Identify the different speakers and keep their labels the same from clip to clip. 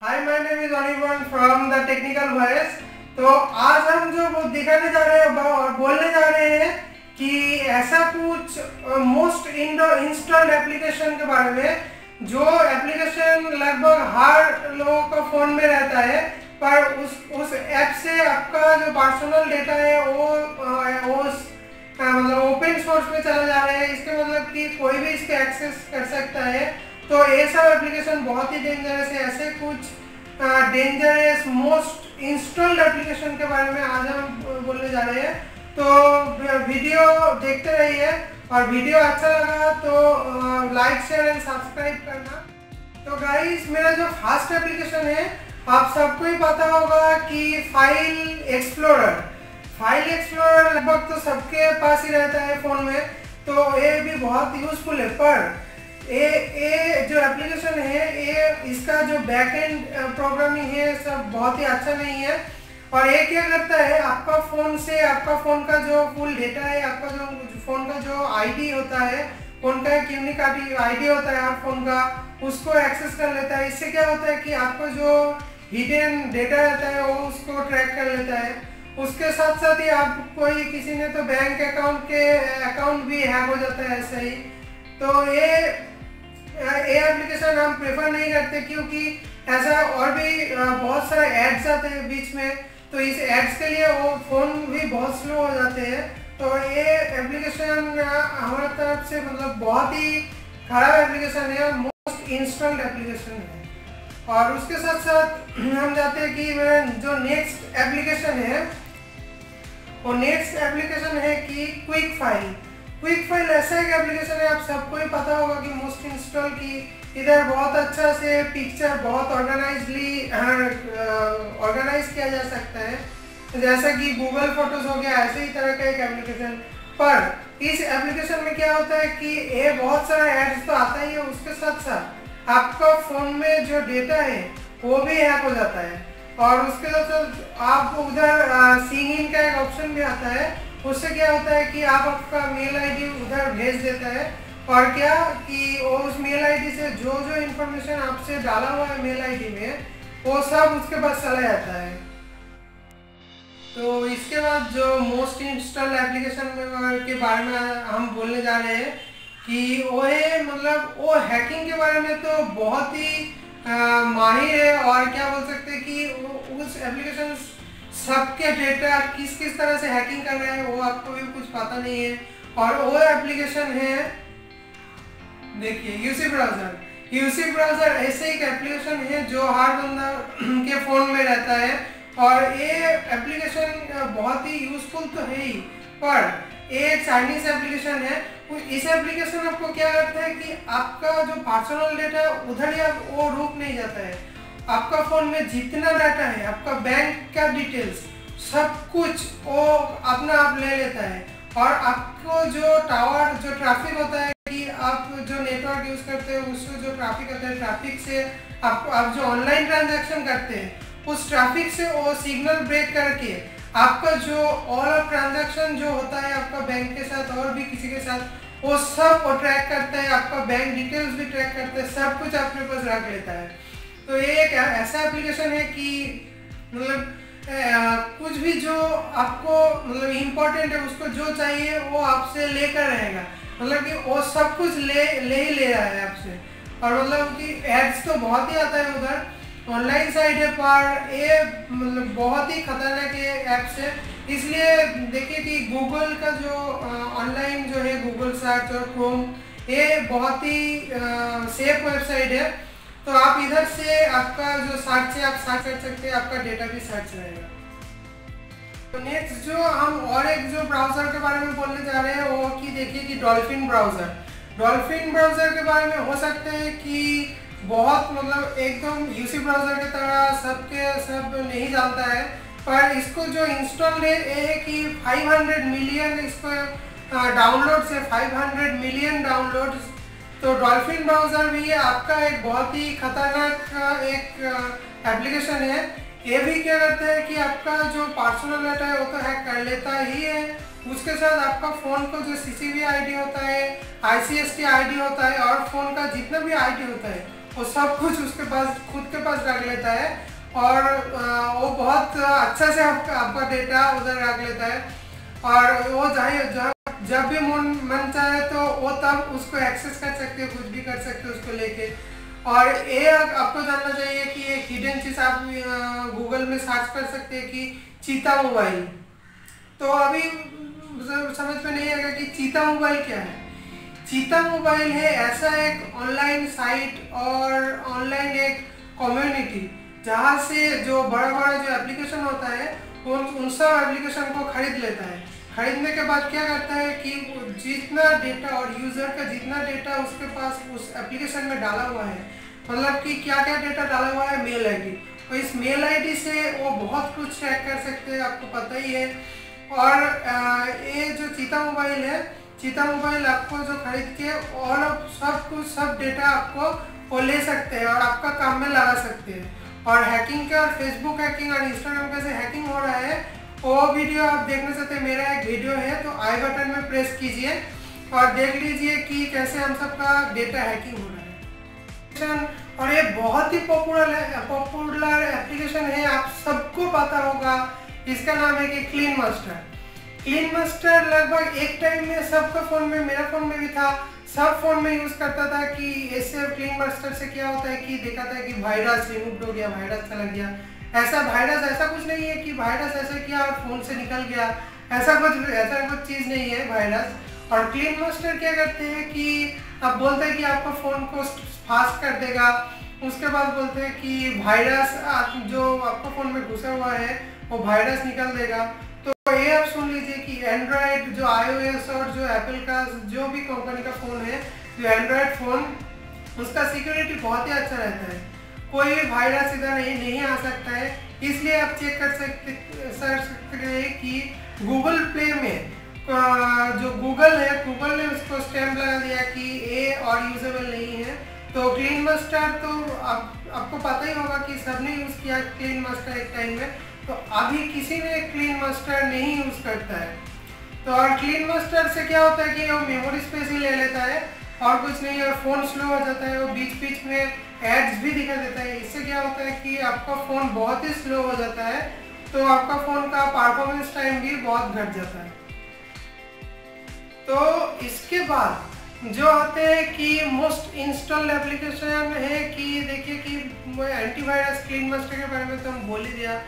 Speaker 1: Hi, my name is uneven from the technical voice. तो आज हम जो दिखाने जा रहे हैं और बोलने जा रहे हैं कि ऐसा कुछ मोस्ट इंस्टॉल्ड एप्लीकेशन के बारे में जो एप्लीकेशन लगभग हर लोगों का फ़ोन में रहता है, पर उस ऐप से आपका जो पर्सनल डेटा है वो मतलब ओपन सोर्स में चला जा रहा है। इसके मतलब कि कोई भी इसके एक्सेस कर सकता है। तो ये सब एप्लीकेशन बहुत ही डेंजरस है। ऐसे कुछ डेंजरस मोस्ट इंस्टॉल्ड एप्लीकेशन के बारे में आज हम बोलने जा रहे हैं। तो वीडियो देखते रहिए और वीडियो अच्छा लगा तो लाइक शेयर एंड सब्सक्राइब करना। तो गाइस, मेरा जो फर्स्ट एप्लीकेशन है आप सबको ही पता होगा कि फाइल एक्सप्लोरर लगभग तो सबके पास ही रहता है फ़ोन में। तो ये भी बहुत यूज़फुल है, पर ये जो एप्लीकेशन है ये इसका जो बैकएंड प्रोग्रामिंग है सब बहुत ही अच्छा नहीं है। और ये क्या करता है, आपका फ़ोन का जो फुल डेटा है, आपका जो फ़ोन का जो आईडी होता है, फ़ोन का एक यूनिक आईडी होता है हर फ़ोन का, उसको एक्सेस कर लेता है। इससे क्या होता है कि आपका जो हिडन डेटा रहता है वो उसको ट्रैक कर लेता है। उसके साथ साथ ही आप किसी ने तो बैंक अकाउंट भी हैक हो जाता है ऐसा ही। तो ये एप्लीकेशन हम प्रेफर नहीं करते, क्योंकि ऐसा और भी बहुत सारे एड्स आते हैं बीच में। तो इस एड्स के लिए वो फ़ोन भी बहुत स्लो हो जाते हैं। तो ये एप्लीकेशन हमारी तरफ से मतलब बहुत ही खराब एप्लीकेशन है, मोस्ट इंस्टॉल्ड एप्लीकेशन है। और उसके साथ साथ हम जाते हैं कि मेरा जो नेक्स्ट एप्लीकेशन है वो नेक्स्ट एप्लीकेशन है कि क्विक फाइल ऐसा एक एप्लीकेशन है, आप सबको ही पता होगा कि मोस्ट इंस्टॉल की इधर बहुत अच्छा से पिक्चर बहुत ऑर्गेनाइज किया जा सकता है, जैसा कि गूगल फोटोज हो गया, ऐसे ही तरह का एक एप्लीकेशन। पर इस एप्लीकेशन में क्या होता है कि ये बहुत सारा एड्स तो आता ही है, उसके साथ साथ आपका फ़ोन में जो डेटा है वो भी हैक हो जाता है। और उसके साथ आप उधर सिंग इन का एक ऑप्शन भी आता है। उससे क्या होता है कि आप आपका मेल आईडी उधर भेज देता है, और क्या कि वो उस मेल आईडी से जो इन्फॉर्मेशन आपसे डाला हुआ है मेल आईडी में वो सब उसके पास चला जाता है। तो इसके बाद जो मोस्ट इंस्टॉल्ड एप्लीकेशन के बारे में हम बोलने जा रहे हैं कि वो है मतलब वो हैकिंग के बारे में तो बहुत ही माहिर है। और क्या बोल सकते हैं कि उस एप्लीकेशन सबके डेटा किस तरह से हैकिंग कर रहे हैं वो आपको भी कुछ पता नहीं है। और वो एप्लीकेशन है, देखिए, यूसी ब्राउज़र ऐसे एक एप्लीकेशन है जो हर बंदा के फ़ोन में रहता है। और ये एप्लीकेशन बहुत ही यूज़फुल तो है ही, पर ये चाइनीज़ एप्लीकेशन है। इस एप्लीकेशन आपको क्या करता है कि आपका जो पर्सनल डेटा उधर ही वो रुक नहीं जाता है। आपका फ़ोन में जितना डाटा है, आपका बैंक का डिटेल्स सब कुछ वो अपना आप ले लेता है। और आपको जो ट्रैफिक होता है कि आप जो नेटवर्क यूज़ करते हैं उससे जो ट्रैफिक होता है, ट्रैफिक से आप जो ऑनलाइन ट्रांजैक्शन करते हैं उस ट्रैफिक से वो सिग्नल ब्रेक करके आपका जो ऑल ऑफ ट्रांजैक्शन जो होता है आपका बैंक के साथ और भी किसी के साथ वो सब वो ट्रैक करता है। आपका बैंक डिटेल्स भी ट्रैक करता है, सब कुछ अपने पास रख लेता है। तो ये एक ऐसा एप्लीकेशन है कि मतलब कुछ भी जो आपको मतलब इम्पोर्टेंट है उसको जो चाहिए वो आपसे लेकर रहेगा। मतलब कि वो सब कुछ ले रहा है आपसे। और मतलब कि एड्स तो बहुत ही आता है उधर, ऑनलाइन साइट है, पर ये मतलब बहुत ही खतरनाक ऐप्स है। इसलिए देखिए कि गूगल का जो ऑनलाइन जो है गूगल सर्च और क्रोम, ये बहुत ही सेफ वेबसाइट है। तो आप इधर से आपका जो सर्च है आप सर्च कर सकते हैं, आपका डेटा भी सर्च रहेगा। तो नेक्स्ट जो हम और एक जो ब्राउज़र के बारे में बोलने जा रहे हैं वो कि देखिए कि डॉल्फिन ब्राउज़र के बारे में हो सकता है कि बहुत मतलब एकदम यूसी ब्राउज़र की तरह सब नहीं जानता है, पर इसको जो इंस्टॉल है ये है कि 500 मिलियन इसको डाउनलोड्स है, 500 मिलियन डाउनलोड्स। तो डॉल्फिन ब्राउज़र भी आपका एक बहुत ही खतरनाक एक एप्लीकेशन है। ये भी क्या करता है कि आपका जो पर्सनल डाटा है वो तो हैक कर लेता ही है, उसके साथ आपका फ़ोन को जो CCV आईडी होता है, ICST आईडी होता है और फ़ोन का जितना भी आईडी होता है वो सब कुछ उसके पास खुद के पास रख लेता है और वो बहुत अच्छा से आपका डेटा उधर रख लेता है और वो जब भी मन चाहे तो वो तब उसको एक्सेस कर सकते हो, कुछ भी कर सकते हो उसको लेके। और ये आपको जानना चाहिए कि एक हिडन चीज़ आप गूगल में सर्च कर सकते हैं कि चीता मोबाइल। तो अभी समझ में नहीं आएगा कि चीता मोबाइल क्या है। चीता मोबाइल है ऐसा एक ऑनलाइन साइट और ऑनलाइन एक कम्युनिटी जहाँ से जो बड़ा बड़ा जो एप्लीकेशन होता है उन सब एप्लीकेशन को खरीद लेता है। खरीदने के बाद क्या करता है कि जितना डेटा और यूज़र का जितना डेटा उसके पास उस एप्लीकेशन में डाला हुआ है, मतलब कि क्या क्या डेटा डाला हुआ है, मेल आईडी, तो इस मेल आईडी से वो बहुत कुछ चेक कर सकते हैं, आपको पता ही है। और ये जो चीता मोबाइल है, चीता मोबाइल आपको जो खरीद के और सब कुछ सब डेटा आपको वो ले सकते हैं और आपका काम में लगा सकते हैं। और हैकिंग का, फेसबुक हैकिंग और इंस्टाग्राम कैसे हैकिंग हो रहा है वो वीडियो आप देखना चाहते हैं, मेरा एक वीडियो है, तो आई बटन में प्रेस कीजिए और देख लीजिए कि कैसे हम सबका डेटा हैकिंग हो रहा है। और ये बहुत ही पॉपुलर एप्लीकेशन है, आप सबको पता होगा, इसका नाम है कि क्लीन मास्टर। क्लीन मास्टर लगभग एक टाइम में सबका फ़ोन में, मेरा फ़ोन में भी था, सब फ़ोन में यूज़ करता था कि इससे क्लीन मास्टर से क्या होता है कि देखा था कि वायरस रिमूव हो गया, वायरस चला गया। ऐसा कुछ नहीं है कि वायरस ऐसे किया और फ़ोन से निकल गया, ऐसा कुछ चीज़ नहीं है वायरस। और क्लीन मास्टर क्या करते हैं कि आप बोलते हैं कि आपका फ़ोन को फास्ट कर देगा, उसके बाद बोलते हैं कि वायरस जो आपका फ़ोन में घुसा हुआ है वो वायरस निकल देगा। तो ये आप सुन लीजिए कि एंड्रॉयड जो iOS और जो एप्पल का जो भी कंपनी का फ़ोन है, जो एंड्रॉयड फ़ोन, उसका सिक्योरिटी बहुत ही अच्छा रहता है, कोई भी वायरस इधर नहीं आ सकता है। इसलिए आप चेक कर सकते हैं कि गूगल प्ले में जो गूगल है, गूगल ने उसको स्टैम्प लगा दिया कि ये और यूजेबल नहीं है। तो क्लीन मास्टर तो आपको पता ही होगा कि सबने यूज़ किया क्लीन मास्टर एक टाइम में, तो अभी किसी ने क्लीन मास्टर नहीं यूज़ करता है। तो और क्लीन मास्टर से क्या होता है कि वो मेमोरी स्पेस ही ले लेता है और कुछ नहीं, और फ़ोन स्लो हो जाता है, वो बीच में एड्स भी दिखा देता है। इससे क्या होता है कि आपका फ़ोन बहुत ही स्लो हो जाता है, तो आपका फ़ोन का परफॉर्मेंस टाइम भी बहुत घट जाता है। तो इसके बाद जो आते हैं कि मोस्ट इंस्टॉल्ड एप्लीकेशन है कि देखिए कि एंटीवायरस, क्लीन मास्टर के बारे में तो हम बोल ही दिया।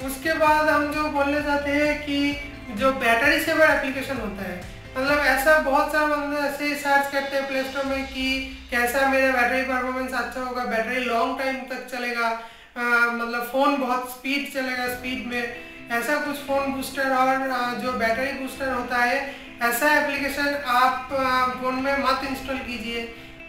Speaker 1: उसके बाद हम जो बोलने चाहते हैं कि जो बैटरी सेवर एप्लीकेशन होता है, मतलब ऐसा बहुत सारा बंदे ऐसे सर्च करते हैं प्ले स्टोर में कि कैसा मेरा बैटरी परफॉर्मेंस अच्छा होगा, बैटरी लॉन्ग टाइम तक चलेगा, मतलब फ़ोन बहुत स्पीड चलेगा, स्पीड में ऐसा कुछ फ़ोन बूस्टर और जो बैटरी बूस्टर होता है, ऐसा एप्लीकेशन आप फ़ोन में मत इंस्टॉल कीजिए।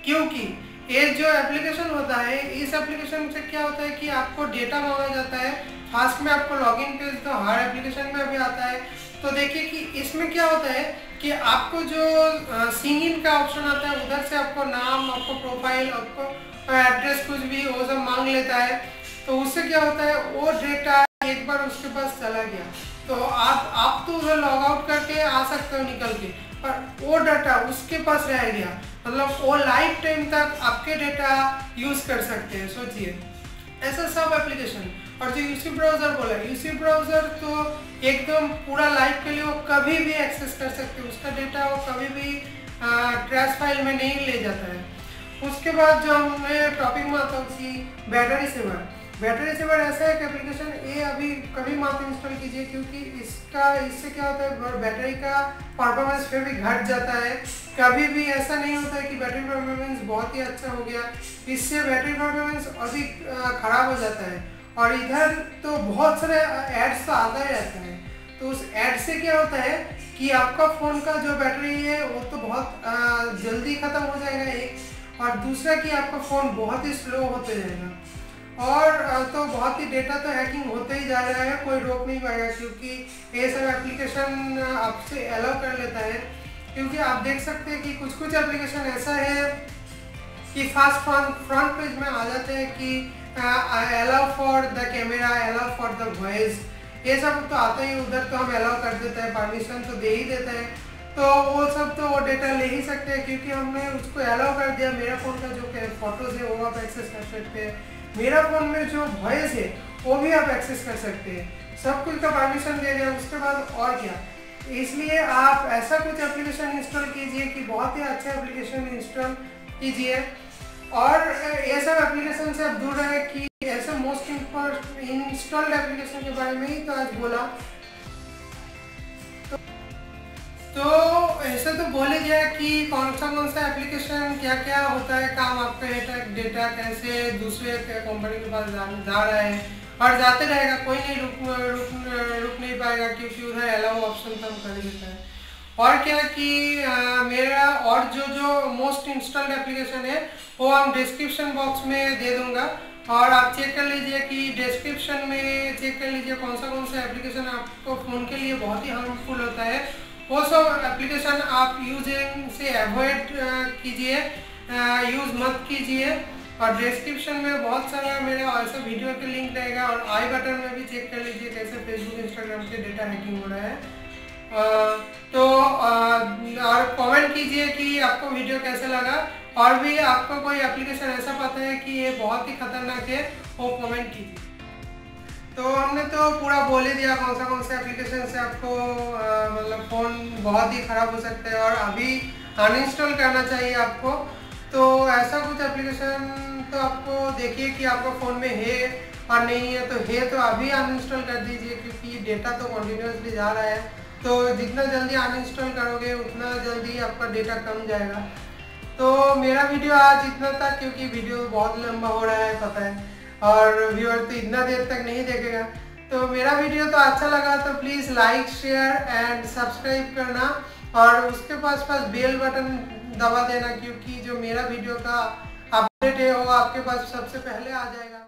Speaker 1: क्योंकि ये जो एप्लीकेशन होता है, इस एप्लीकेशन से क्या होता है कि आपको डेटा मांगा जाता है, फास्ट में आपको लॉगिन पेज तो हर एप्लीकेशन में अभी आता है। तो देखिए कि इसमें क्या होता है कि आपको जो सिंग इन का ऑप्शन आता है, उधर से आपको नाम, आपको प्रोफाइल, आपको एड्रेस कुछ भी वो सब मांग लेता है। तो उससे क्या होता है, वो डेटा एक बार उसके पास चला गया तो आप तो उधर लॉग आउट करके आ सकते हो निकल के, पर वो डाटा उसके पास रह गया, मतलब वो लाइफ टाइम तक आपके डेटा यूज़ कर सकते हैं। सोचिए ऐसा सब एप्लीकेशन। और जो यूसी ब्राउज़र बोला, यूसी ब्राउज़र तो एकदम पूरा लाइफ के लिए वो कभी भी एक्सेस कर सकते हैं, उसका डेटा वो कभी भी ट्रैश फाइल में नहीं ले जाता है। उसके बाद जो हमने टॉपिक में आता है कि बैटरी सेवर। बैटरी सेवर ऐसा एक एप्लीकेशन, ये अभी कभी मत इंस्टॉल कीजिए क्योंकि इससे क्या होता है, बैटरी का परफॉर्मेंस फिर भी घट जाता है। कभी भी ऐसा नहीं होता है कि बैटरी परफॉर्मेंस बहुत ही अच्छा हो गया, इससे बैटरी परफॉर्मेंस अभी ख़राब हो जाता है। और इधर तो बहुत सारे एड्स तो आता ही रहता है, तो उस एड से क्या होता है कि आपका फ़ोन का जो बैटरी है वो तो बहुत जल्दी ख़त्म हो जाएगा एक, और दूसरा कि आपका फ़ोन बहुत ही स्लो होते जाएगा। और तो बहुत ही डेटा तो हैकिंग होते ही जा रहा है, कोई रोक नहीं पाएगा क्योंकि ये सब एप्लीकेशन आपसे अलाउ कर लेता है। क्योंकि आप देख सकते हैं कि कुछ एप्लीकेशन ऐसा है कि फास्ट फ्रंट पेज में आ जाते हैं कि allow for the camera, allow for the voice, ये सब तो आता ही, उधर तो हम अलाउ कर देते हैं, परमिशन तो दे ही देते हैं। तो वो सब तो वो डेटा ले ही सकते हैं, क्योंकि हमने उसको अलाउ कर दिया। मेरा फ़ोन का जो फोटोज़ है वो आप एक्सेस कर सकते हैं, मेरा फ़ोन में जो वॉइस है वो भी आप एक्सेस कर सकते हैं, सब कुछ का परमिशन दे दिया। उसके बाद और क्या, इसलिए आप ऐसा कुछ एप्लीकेशन इंस्टॉल कीजिए कि बहुत ही अच्छा एप्लीकेशन इंस्टॉल कीजिए। और ये सब एप्लीकेशन से आप दूर रहे कि ऐसे मोस्ट इंस्टॉल्ड एप्लीकेशन के बारे में ही तो आज बोला। तो ऐसे तो बोले गया कि कौन सा एप्लीकेशन क्या क्या होता है काम, आपका डेटा कैसे दूसरे कंपनी के पास जा रहा है और जाते रहेगा, कोई नहीं रुक नहीं पाएगा, क्योंकि उधर अलाउ ऑप्शन तो हम कर देता है। और क्या कि मेरा और जो मोस्ट इंस्टॉल्ड एप्लीकेशन है वो हम डिस्क्रिप्शन बॉक्स में दे दूंगा, और आप चेक कर लीजिए कि डिस्क्रिप्शन में चेक कर लीजिए कौन सा एप्लीकेशन आपको फ़ोन के लिए बहुत ही हार्मफुल होता है। वो सब एप्लीकेशन आप यूजिंग से अवॉइड कीजिए, यूज़ मत कीजिए। और डिस्क्रिप्शन में बहुत सारा मेरा ऐसा वीडियो के लिंक रहेगा, और आई बटन में भी चेक कर लीजिए कैसे फेसबुक इंस्टाग्राम से डेटा हैकिंग हो रहा है। और कमेंट कीजिए कि आपको वीडियो कैसा लगा, और भी आपको कोई एप्लीकेशन ऐसा पता है कि ये बहुत ही खतरनाक है वो कमेंट कीजिए। तो हमने तो पूरा बोल ही दिया कौन सा एप्लीकेशन से आपको मतलब फ़ोन बहुत ही ख़राब हो सकता है और अभी अनइंस्टॉल करना चाहिए आपको। तो ऐसा कुछ एप्लीकेशन तो आपको देखिए कि आपका फ़ोन में है और नहीं है, तो अभी अनइंस्टॉल कर दीजिए, क्योंकि डेटा तो कंटिन्यूसली जा रहा है। तो जितना जल्दी अनइंस्टॉल करोगे उतना जल्दी आपका डेटा कम जाएगा। तो मेरा वीडियो आज इतना था, क्योंकि वीडियो बहुत लंबा हो रहा है पता है, और व्यूअर तो इतना देर तक नहीं देखेगा। तो मेरा वीडियो तो अच्छा लगा तो please like share and subscribe करना, और उसके पास बेल बटन दबा देना, क्योंकि जो मेरा वीडियो का अपडेट है वो आपके पास सबसे पहले आ जाएगा।